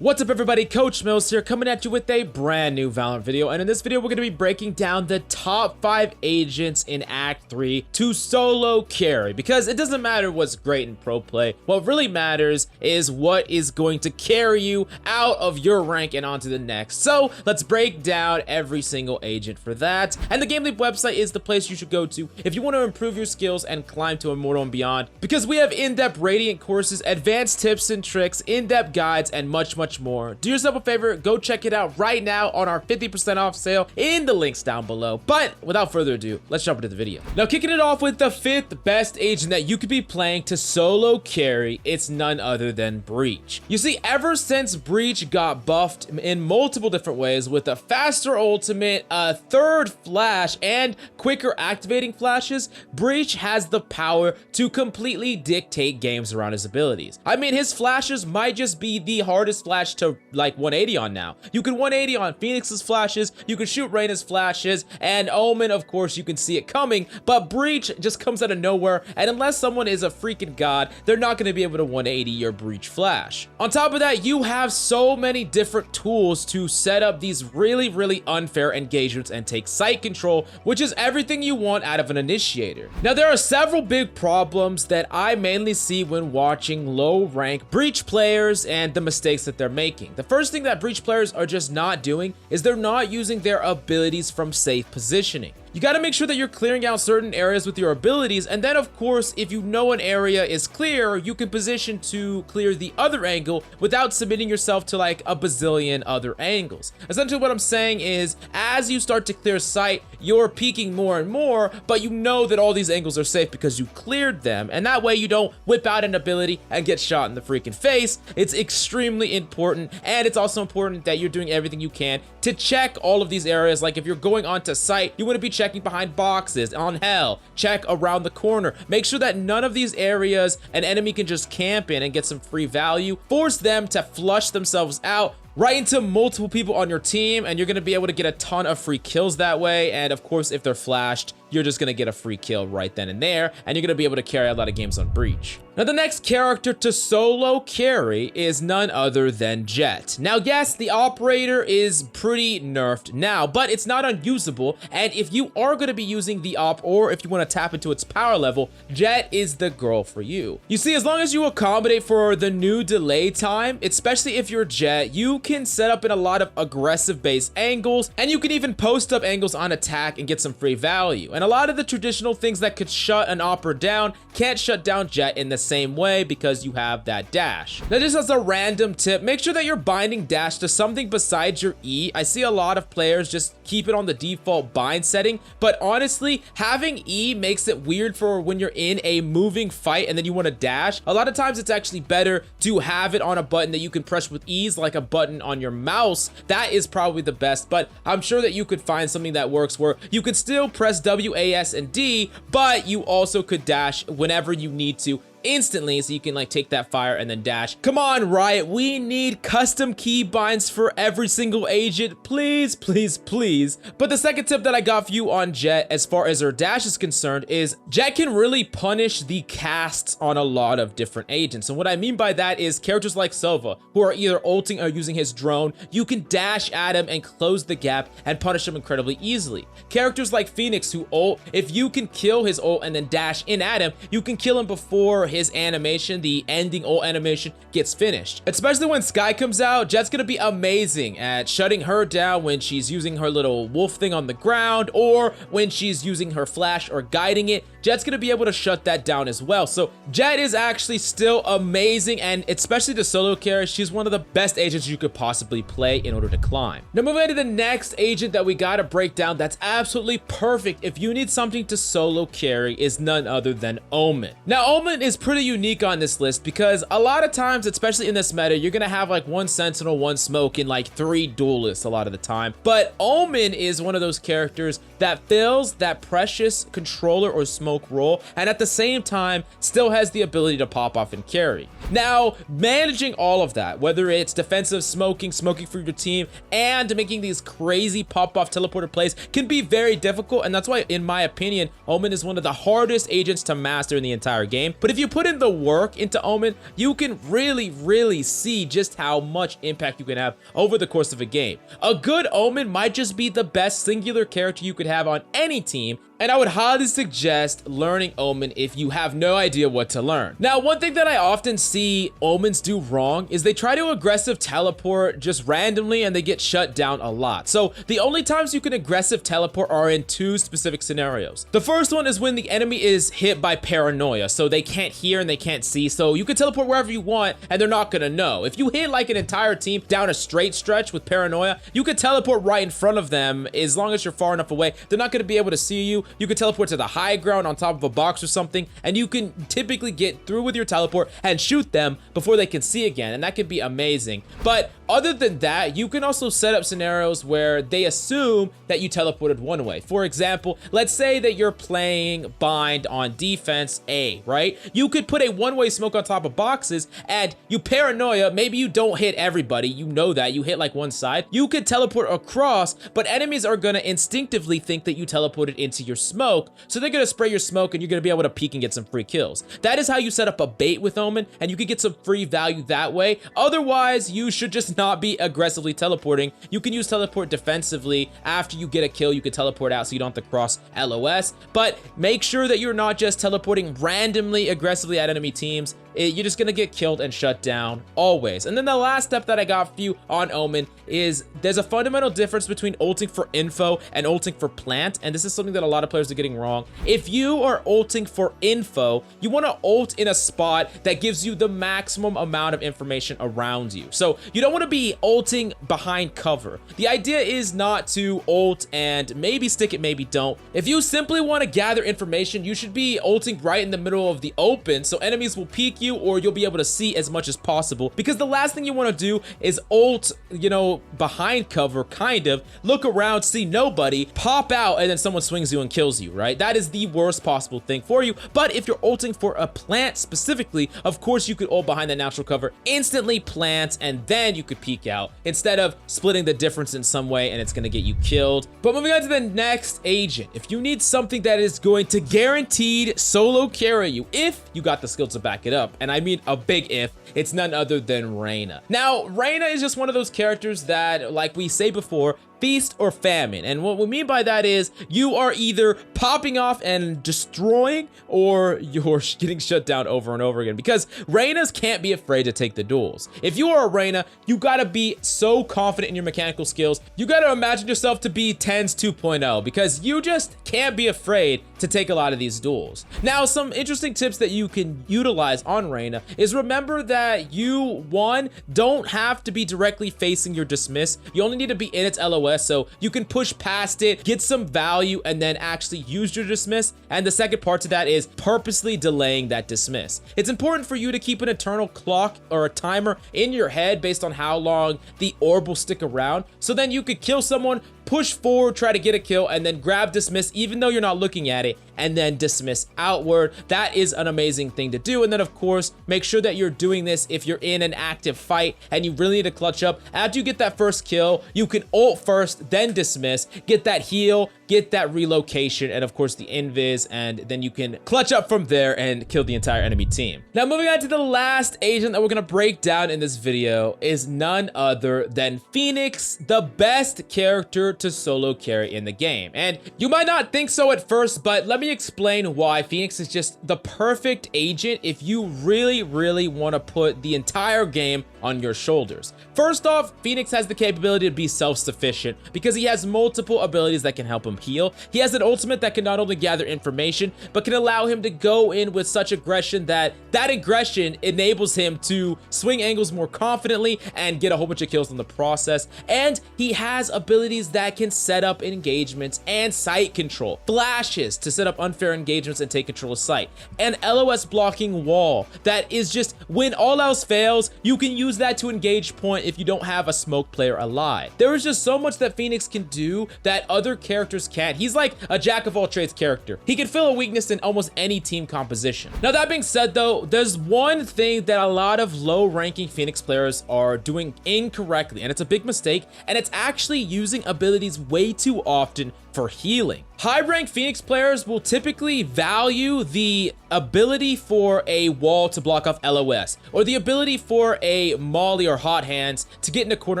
What's up everybody, Coach Mills here, coming at you with a brand new Valorant video, and in this video we're going to be breaking down the top 5 agents in Act 3 to solo carry, because it doesn't matter what's great in pro play. What really matters is what is going to carry you out of your rank and onto the next. So let's break down every single agent for that, and the Game Leap website is the place you should go to if you want to improve your skills and climb to Immortal and beyond, because we have in-depth Radiant courses, advanced tips and tricks, in-depth guides, and much more. Do yourself a favor, go check it out right now on our 50% off sale in the links down below. But without further ado, let's jump into the video. Now, kicking it off with the 5th best agent that you could be playing to solo carry, it's none other than Breach. You see, ever since Breach got buffed in multiple different ways with a faster ultimate, a third flash, and quicker activating flashes, Breach has the power to completely dictate games around his abilities. I mean, his flashes might just be the hardest flash to like 180 on now. You can 180 on Phoenix's flashes, you can shoot Reyna's flashes, and Omen, of course, you can see it coming, but Breach just comes out of nowhere, and unless someone is a freaking god, they're not going to be able to 180 your Breach flash. On top of that, you have so many different tools to set up these really unfair engagements and take site control, which is everything you want out of an initiator. Now, there are several big problems that I mainly see when watching low rank Breach players and the mistakes that they're making. The first thing that Breach players are just not doing is they're not using their abilities from safe positioning. You got to make sure that you're clearing out certain areas with your abilities, and then of course, if you know an area is clear, you can position to clear the other angle without submitting yourself to like a bazillion other angles. Essentially what I'm saying is, as you start to clear sight, you're peeking more and more, but you know that all these angles are safe because you cleared them, and that way you don't whip out an ability and get shot in the freaking face. It's extremely important, and it's also important that you're doing everything you can to check all of these areas. Like if you're going onto site, you want to be checking behind boxes, on hell, check around the corner. Make sure that none of these areas an enemy can just camp in and get some free value. Force them to flush themselves out right into multiple people on your team, and you're going to be able to get a ton of free kills that way. And of course, if they're flashed, you're just going to get a free kill right then and there, and you're going to be able to carry a lot of games on Breach. Now, the next character to solo carry is none other than Jett. Now, yes, the operator is pretty nerfed now, but it's not unusable, and if you are going to be using the op, or if you want to tap into its power level, Jett is the girl for you. You see, as long as you accommodate for the new delay time, especially if you're Jett, you can set up in a lot of aggressive base angles, and you can even post up angles on attack and get some free value. And a lot of the traditional things that could shut an opera down can't shut down Jett in the same way because you have that dash. Now, just as a random tip, make sure that you're binding dash to something besides your E. I see a lot of players just keep it on the default bind setting, but honestly, having E makes it weird for when you're in a moving fight and then you want to dash. A lot of times it's actually better to have it on a button that you can press with ease, like a button on your mouse. That is probably the best, but I'm sure that you could find something that works where you could still press W, A, S, and D, but you also could dash whenever you need to instantly, so you can like take that fire and then dash. Come on, Riot, we need custom key binds for every single agent, please. But the second tip that I got for you on Jett as far as her dash is concerned is Jett can really punish the casts on a lot of different agents. And what I mean by that is characters like Sova, who are either ulting or using his drone, you can dash at him and close the gap and punish him incredibly easily. Characters like Phoenix, who ult, if you can kill his ult and then dash in at him, you can kill him before his animation, the ending ult animation, gets finished. Especially when Skye comes out, Jett's gonna be amazing at shutting her down when she's using her little wolf thing on the ground, or when she's using her flash or guiding it. Jett's gonna be able to shut that down as well. So Jett is actually still amazing, and especially to solo carry, she's one of the best agents you could possibly play in order to climb. Now, moving on to the next agent that we gotta break down that's absolutely perfect if you need something to solo carry is none other than Omen. Now, Omen is pretty unique on this list because a lot of times, especially in this meta, you're gonna have like one sentinel, one smoke, and like 3 duelists a lot of the time. But Omen is one of those characters that fills that precious controller or smoke smoke role, and at the same time still has the ability to pop off and carry. Now, managing all of that, whether it's defensive smoking for your team, and making these crazy pop-off teleporter plays, can be very difficult, and that's why, in my opinion, Omen is one of the hardest agents to master in the entire game. But if you put in the work into Omen, you can really see just how much impact you can have over the course of a game. A good Omen might just be the best singular character you could have on any team, and I would highly suggest learning Omen if you have no idea what to learn. Now, one thing that I often see Omens do wrong is they try to aggressive teleport just randomly and they get shut down a lot. So the only times you can aggressive teleport are in two specific scenarios. The first one is when the enemy is hit by paranoia, so they can't hear and they can't see, so you can teleport wherever you want and they're not gonna know. If you hit like an entire team down a straight stretch with paranoia, you could teleport right in front of them. As long as you're far enough away, they're not gonna be able to see you. You can teleport to the high ground on top of a box or something, and you can typically get through with your teleport and shoot them before they can see again, and that could be amazing. But other than that, you can also set up scenarios where they assume that you teleported one way. For example, let's say that you're playing bind on defense A, right? You could put a one-way smoke on top of boxes, and you paranoia, maybe you don't hit everybody, you know that, you hit like one side. You could teleport across, but enemies are gonna instinctively think that you teleported into your smoke, so they're gonna spray your smoke and you're gonna be able to peek and get some free kills. That is how you set up a bait with Omen, and you can get some free value that way. Otherwise, you should just not be aggressively teleporting. You can use teleport defensively. After you get a kill, you can teleport out so you don't have to cross LOS, but make sure that you're not just teleporting randomly aggressively at enemy teams. You're just gonna get killed and shut down always. And then the last step that I got for you on Omen is there's a fundamental difference between ulting for info and ulting for plant, and this is something that a lot of players are getting wrong. If you are ulting for info, you want to ult in a spot that gives you the maximum amount of information around you. So you don't want to be ulting behind cover. The idea is not to ult and maybe stick it, maybe don't. If you simply want to gather information, you should be ulting right in the middle of the open so enemies will peek you, or you'll be able to see as much as possible, because the last thing you want to do is ult, you know, behind cover, kind of look around, see nobody, pop out, and then someone swings you and kills you, right? That is the worst possible thing for you. But if you're ulting for a plant specifically, of course you could ult behind the natural cover, instantly plant, and then you could peek out instead of splitting the difference in some way and it's going to get you killed. But moving on to the next agent, if you need something that is going to guaranteed solo carry you, if you got the skill to back it up, and I mean a big if, it's none other than Reyna. Now, Reyna is just one of those characters that, like we say before, feast or famine. And what we mean by that is you are either popping off and destroying, or you're getting shut down over and over again, because Reynas can't be afraid to take the duels. If you are a Reyna, you gotta be so confident in your mechanical skills. You gotta imagine yourself to be TenZ 2.0, because you just can't be afraid to take a lot of these duels. Now, some interesting tips that you can utilize on Reyna is remember that you, one, don't have to be directly facing your dismiss. You only need to be in its LOS, so you can push past it, get some value, and then actually use your dismiss. And the second part to that is purposely delaying that dismiss. It's important for you to keep an internal clock or a timer in your head based on how long the orb will stick around, so then you could kill someone, push forward, try to get a kill, and then grab dismiss even though you're not looking at it, and then dismiss outward. That is an amazing thing to do. And then of course, make sure that you're doing this if you're in an active fight and you really need to clutch up. After you get that first kill, you can ult first, then dismiss, get that heal, get that relocation, and of course the invis, and then you can clutch up from there and kill the entire enemy team. Now, moving on to the last agent that we're gonna break down in this video is none other than Phoenix, the best character to solo carry in the game. And you might not think so at first, but let me explain why Phoenix is just the perfect agent if you really want to put the entire game on your shoulders. First off, Phoenix has the capability to be self-sufficient because he has multiple abilities that can help him heal. He has an ultimate that can not only gather information, but can allow him to go in with such aggression that aggression enables him to swing angles more confidently and get a whole bunch of kills in the process. And he has abilities that can set up engagements and sight control, flashes to set up unfair engagements and take control of sight, and LOS blocking wall that is just, when all else fails, you can use that to engage point if you don't have a smoke player alive. There is just so much that Phoenix can do that other characters can't. He's like a jack of all trades character. He can fill a weakness in almost any team composition. Now that being said though, there's one thing that a lot of low ranking Phoenix players are doing incorrectly, and it's a big mistake, and it's actually using abilities way too often for healing. High-ranked Phoenix players will typically value the ability for a wall to block off LOS, or the ability for a molly or hot hands to get in a corner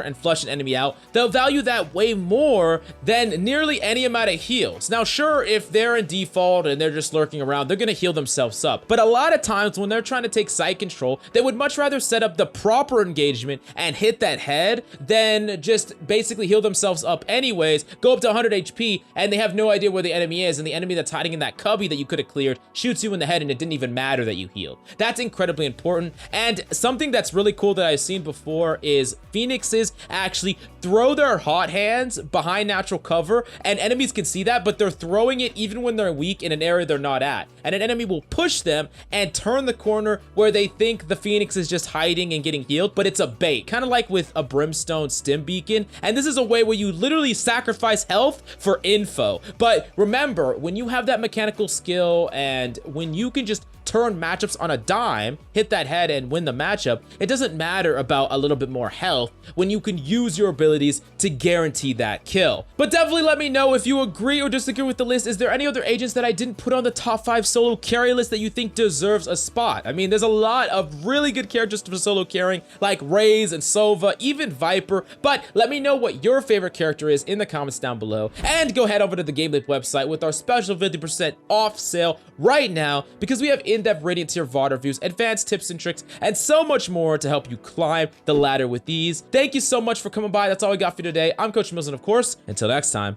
and flush an enemy out. They'll value that way more than nearly any amount of heals. Now, sure, if they're in default and they're just lurking around, they're gonna heal themselves up. But a lot of times when they're trying to take side control, they would much rather set up the proper engagement and hit that head than just basically heal themselves up anyways, go up to 100 HP, and they have no idea where the enemy is, and the enemy that's hiding in that cubby that you could have cleared shoots you in the head, and it didn't even matter that you healed. That's incredibly important. And something that's really cool that I've seen before is Phoenixes actually throw their hot hands behind natural cover, and enemies can see that, but they're throwing it even when they're weak in an area they're not at. And an enemy will push them and turn the corner where they think the Phoenix is just hiding and getting healed, but it's a bait, kind of like with a Brimstone stim beacon. And this is a way where you literally sacrifice health for info. But remember, when you have that mechanical skill and when you can just turn matchups on a dime, hit that head and win the matchup, it doesn't matter about a little bit more health when you can use your abilities to guarantee that kill. But definitely let me know if you agree or disagree with the list. Is there any other agents that I didn't put on the top 5 solo carry list that you think deserves a spot? I mean, there's a lot of really good characters for solo carrying, like Raze and Sova, even Viper, but let me know what your favorite character is in the comments down below, and go head over to the GameLip website with our special 50% off sale right now, because we have in-depth Radiant tier VOD reviews, advanced tips and tricks, and so much more to help you climb the ladder with these. Thank you so much for coming by. That's all we got for you today. I'm Coach Mills, and of course, until next time,